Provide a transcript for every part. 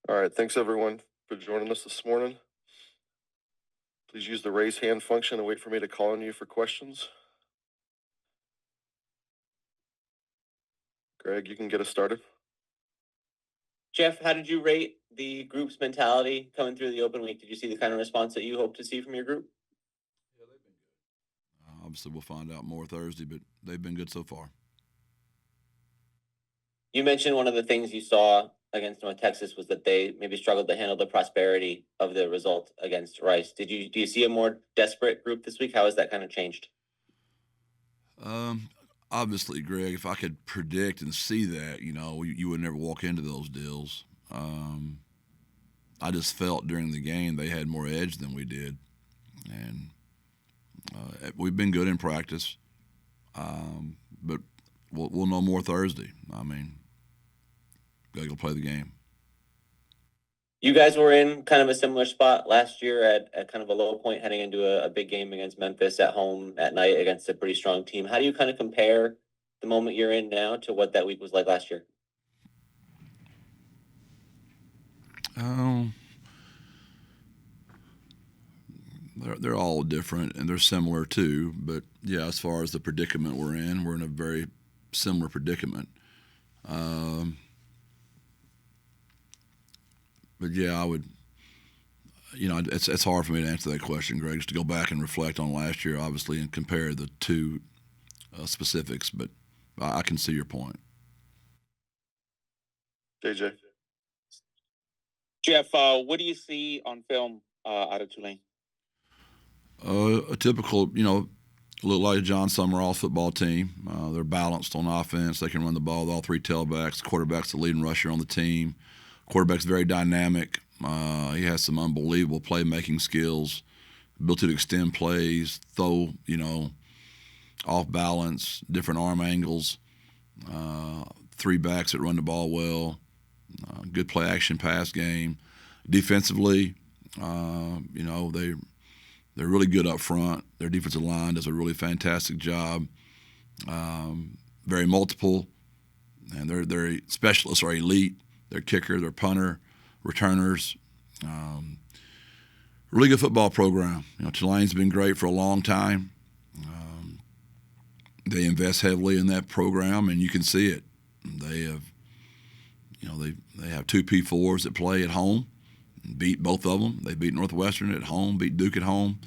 All right, thanks everyone for joining us this morning. Please use the raise hand function and wait for me to call on you for questions. Greg, you can get us started. Jeff, how did you rate the group's mentality coming through the open week? Did you see the kind of response that you hope to see from your group? Yeah, they've been good. Obviously, we'll find out more Thursday, but they've been good so far. You mentioned one of the things you saw against North Texas was that they maybe struggled to handle the prosperity of the result against Rice. Do you see a more desperate group this week? How has that kind of changed? Obviously, Greg, if I could predict and see that, you would never walk into those deals. I just felt during the game they had more edge than we did, and we've been good in practice, but we'll know more Thursday. Gotta go play the game. You guys were in kind of a similar spot last year at kind of a low point heading into a big game against Memphis at home at night against a pretty strong team. How do you kind of compare the moment you're in now to what that week was like last year? They're all different and they're similar too. But yeah, as far as the predicament we're in a very similar predicament. But yeah, I would. It's hard for me to answer that question, Greg. Just to go back and reflect on last year, obviously, and compare the two specifics. But I can see your point. JJ. Jeff, what do you see on film out of Tulane? A typical, look like a John Summerall football team. They're balanced on offense. They can run the ball with all three tailbacks. The quarterback's the leading rusher on the team. Quarterback's very dynamic. He has some unbelievable playmaking skills, ability to extend plays, throw, off balance, different arm angles. Three backs that run the ball well. Good play action pass game. Defensively, they're really good up front. Their defensive line does a really fantastic job. Very multiple, and their specialists are elite. Their kicker, their punter, returners. Really good football program. Tulane's been great for a long time. They invest heavily in that program, and you can see it. They have, they have two P4s that play at home. Beat both of them. They beat Northwestern at home, beat Duke at home,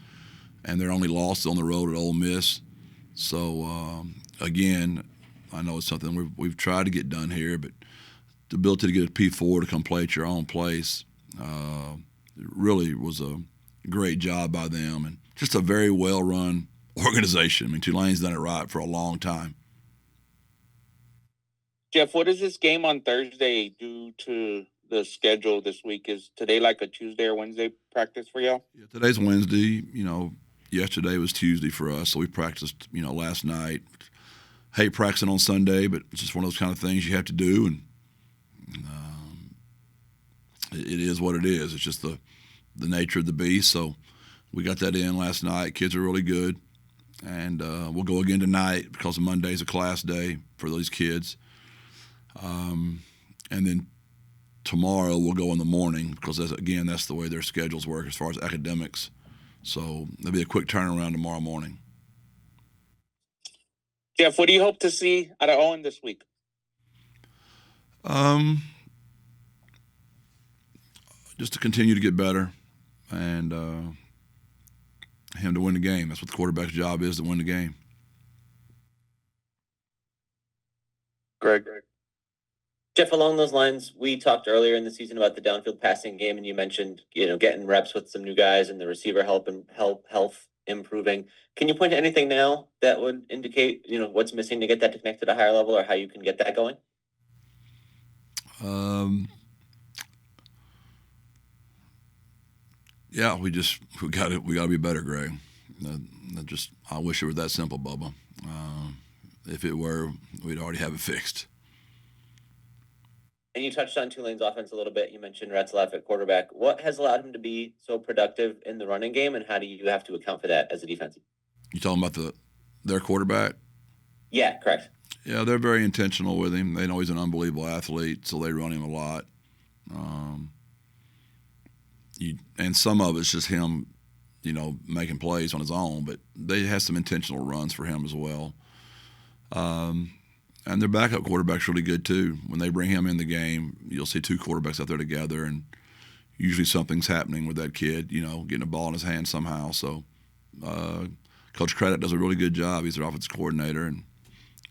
and their only loss on the road at Ole Miss. So again, I know it's something we've tried to get done here, but the ability to get a P4 to come play at your own place really was a great job by them, and just a very well-run organization. Tulane's done it right for a long time. Jeff, what does this game on Thursday do to the schedule this week? Is today like a Tuesday or Wednesday practice for y'all? Yeah, today's Wednesday. Yesterday was Tuesday for us, so we practiced, last night. Hate practicing on Sunday, but it's just one of those kind of things you have to do, and it is what it is. It's just the nature of the beast. So we got that in last night. Kids are really good, and we'll go again tonight because Monday's a class day for those kids. And then tomorrow we'll go in the morning because that's the way their schedules work as far as academics. So there'll be a quick turnaround tomorrow morning. Jeff, what do you hope to see out of Owen this week? Just to continue to get better and him to win the game. That's what the quarterback's job is, to win the game. Greg. Jeff, along those lines, we talked earlier in the season about the downfield passing game, and you mentioned, getting reps with some new guys and the receiver health improving. Can you point to anything now that would indicate, what's missing to get that to connect at a higher level, or how you can get that going? Yeah, we got to be better, Greg. I wish it were that simple, Bubba. If it were, we'd already have it fixed. And you touched on Tulane's offense a little bit. You mentioned Retzlaff at quarterback. What has allowed him to be so productive in the running game, and how do you have to account for that as a defensive? You talking about their quarterback? Yeah, correct. Yeah, they're very intentional with him. They know he's an unbelievable athlete, so they run him a lot. and some of it's just him, making plays on his own, but they have some intentional runs for him as well. And their backup quarterback's really good too. When they bring him in the game, you'll see two quarterbacks out there together, and usually something's happening with that kid, getting a ball in his hand somehow. So Coach Craddock does a really good job. He's their offensive coordinator, and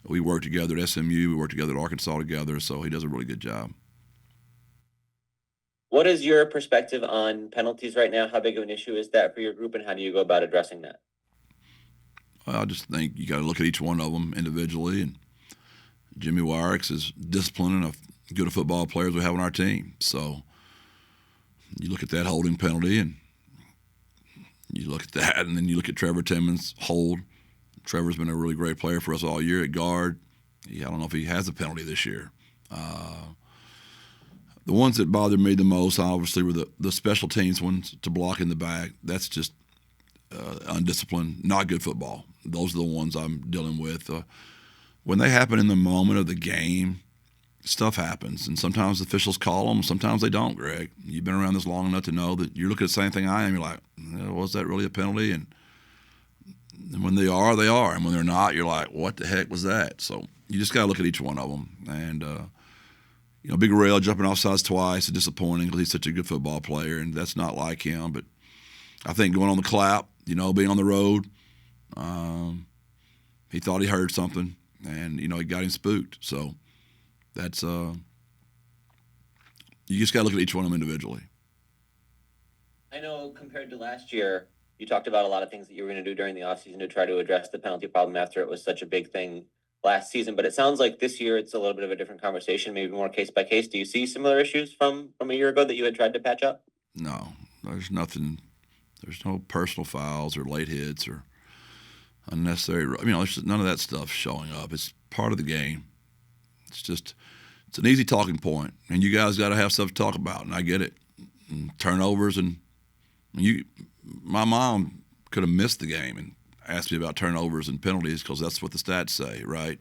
we work together at SMU. We work together at Arkansas together, so he does a really good job. What is your perspective on penalties right now? How big of an issue is that for your group, and how do you go about addressing that? Well, I just think you got to look at each one of them individually, and Jimmy Wyrick's is disciplining as good a football player as we have on our team. So you look at that holding penalty, and you look at that, and then you look at Trevor Timmons' hold. Trevor's been a really great player for us all year at guard. I don't know if he has a penalty this year. The ones that bothered me the most, obviously, were the special teams ones to block in the back. That's just undisciplined, not good football. Those are the ones I'm dealing with. When they happen in the moment of the game, stuff happens, and sometimes the officials call them, sometimes they don't, Greg. You've been around this long enough to know that you're looking at the same thing I am. You're like, was that really a penalty? And when they are, they are. And when they're not, you're like, what the heck was that? So you just got to look at each one of them. And, Big Rail jumping off sides twice is disappointing because he's such a good football player, and that's not like him. But I think going on the clap, being on the road, he thought he heard something, and, he got him spooked. So that's you just got to look at each one of them individually. I know compared to last year, you talked about a lot of things that you were going to do during the offseason to try to address the penalty problem after it was such a big thing last season. But it sounds like this year it's a little bit of a different conversation, maybe more case by case. Do you see similar issues from a year ago that you had tried to patch up? No, there's nothing. There's no personal fouls or late hits or unnecessary. There's none of that stuff showing up. It's part of the game. It's an easy talking point, and you guys got to have stuff to talk about, and I get it. And turnovers, and my mom could have missed the game and asked me about turnovers and penalties because that's what the stats say, right?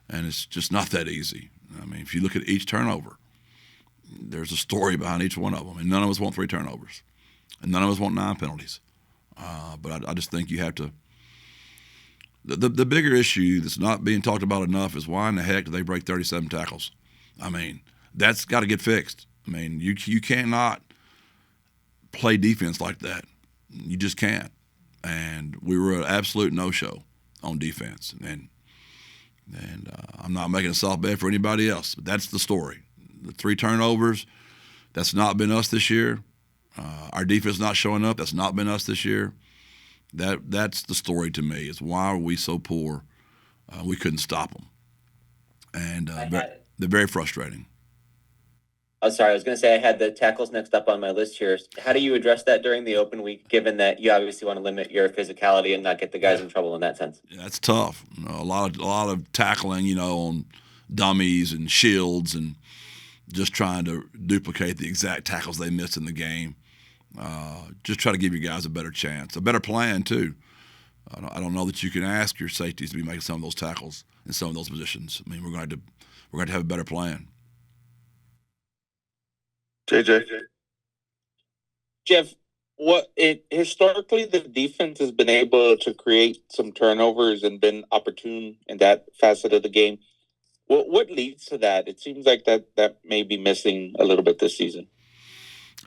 And it's just not that easy. If you look at each turnover, there's a story behind each one of them, and none of us want 3 turnovers, and none of us want 9 penalties. But I just think you have to. The bigger issue that's not being talked about enough is why in the heck do they break 37 tackles? That's got to get fixed. You cannot play defense like that. You just can't. And we were an absolute no-show on defense. And I'm not making a soft bet for anybody else, but that's the story. The 3 turnovers, that's not been us this year. Our defense not showing up, that's not been us this year. That's the story to me, is why are we so poor? We couldn't stop them. And they're very frustrating. I'm sorry, I was going to say I had the tackles next up on my list here. How do you address that during the open week, given that you obviously want to limit your physicality and not get the guys in trouble in that sense? Yeah, that's tough. A lot of tackling, on dummies and shields and just trying to duplicate the exact tackles they missed in the game. Just try to give your guys a better chance, a better plan too. I don't know that you can ask your safeties to be making some of those tackles in some of those positions. We're going to have a better plan. JJ. Jeff, historically the defense has been able to create some turnovers and been opportune in that facet of the game. What leads to that? It seems like that may be missing a little bit this season.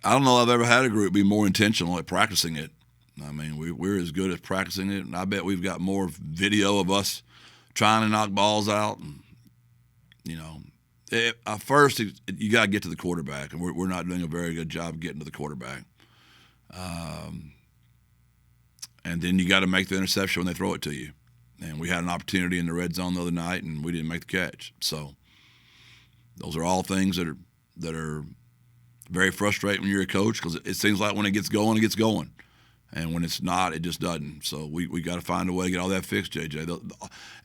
I don't know if I've ever had a group be more intentional at practicing it. We're as good at practicing it, and I bet we've got more video of us trying to knock balls out. And, first you got to get to the quarterback, and we're not doing a very good job getting to the quarterback. And then you got to make the interception when they throw it to you. And we had an opportunity in the red zone the other night, and we didn't make the catch. So those are all things that are very frustrating when you're a coach, because it seems like when it gets going, it gets going. And when it's not, it just doesn't. So we got to find a way to get all that fixed, JJ.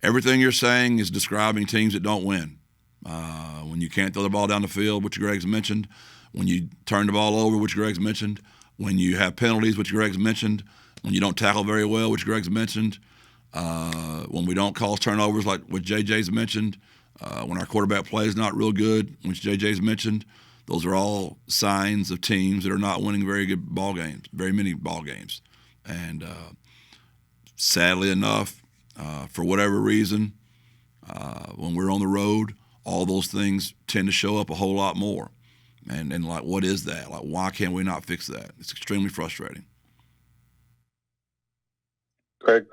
Everything you're saying is describing teams that don't win. When you can't throw the ball down the field, which Greg's mentioned, when you turn the ball over, which Greg's mentioned, when you have penalties, which Greg's mentioned, when you don't tackle very well, which Greg's mentioned, when we don't call turnovers like what JJ's mentioned, when our quarterback play is not real good, which JJ's mentioned. those are all signs of teams that are not winning very many ball games. And sadly enough, for whatever reason, when we're on the road, all those things tend to show up a whole lot more. And like, what is that? Like, why can't we not fix that? It's extremely frustrating. Greg?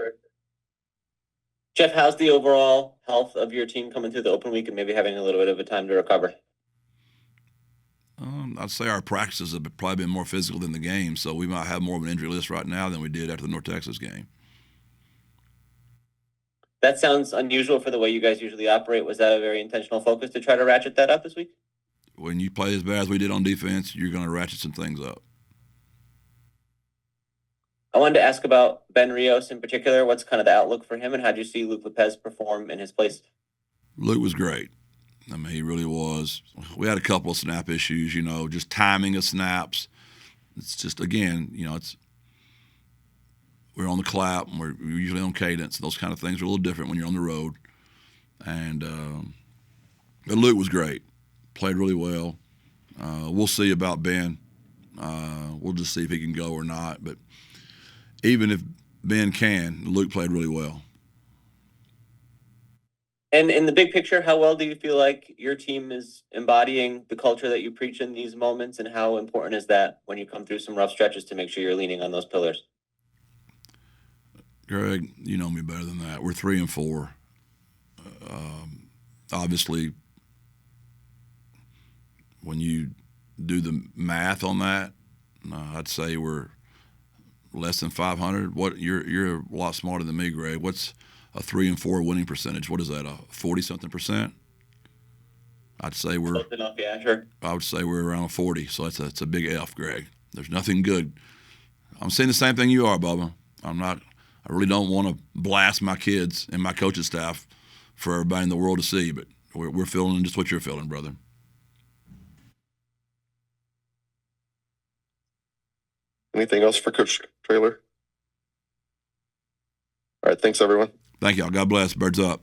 Jeff, how's the overall health of your team coming through the open week and maybe having a little bit of a time to recover? I'd say our practices have probably been more physical than the game, so we might have more of an injury list right now than we did after the North Texas game. That sounds unusual for the way you guys usually operate. Was that a very intentional focus to try to ratchet that up this week? When you play as bad as we did on defense, you're going to ratchet some things up. I wanted to ask about Ben Rios in particular. What's kind of the outlook for him, and how did you see Luke Lopez perform in his place? Luke was great. I mean, he really was. We had a couple of snap issues, just timing of snaps. It's just, again, we're on the clap, and we're usually on cadence. Those kind of things are a little different when you're on the road. And but Luke was great. Played really well. We'll see about Ben. We'll just see if he can go or not. But even if Ben can, Luke played really well. And in the big picture, how well do you feel like your team is embodying the culture that you preach in these moments, and how important is that when you come through some rough stretches to make sure you're leaning on those pillars? Greg, you know me better than that. We're 3-4. Obviously, when you do the math on that, I'd say we're less than 500. What you're a lot smarter than me, Greg. What's a 3-4 winning percentage? What is that? A 40-something%? I'd say we're. Close enough, yeah, sure. I would say we're around 40. So that's a big F, Greg. There's nothing good. I'm saying the same thing you are, Bubba. I really don't want to blast my kids and my coaching staff for everybody in the world to see, but we're feeling just what you're feeling, brother. Anything else for Coach Traylor? All right, thanks, everyone. Thank y'all. God bless. Birds up.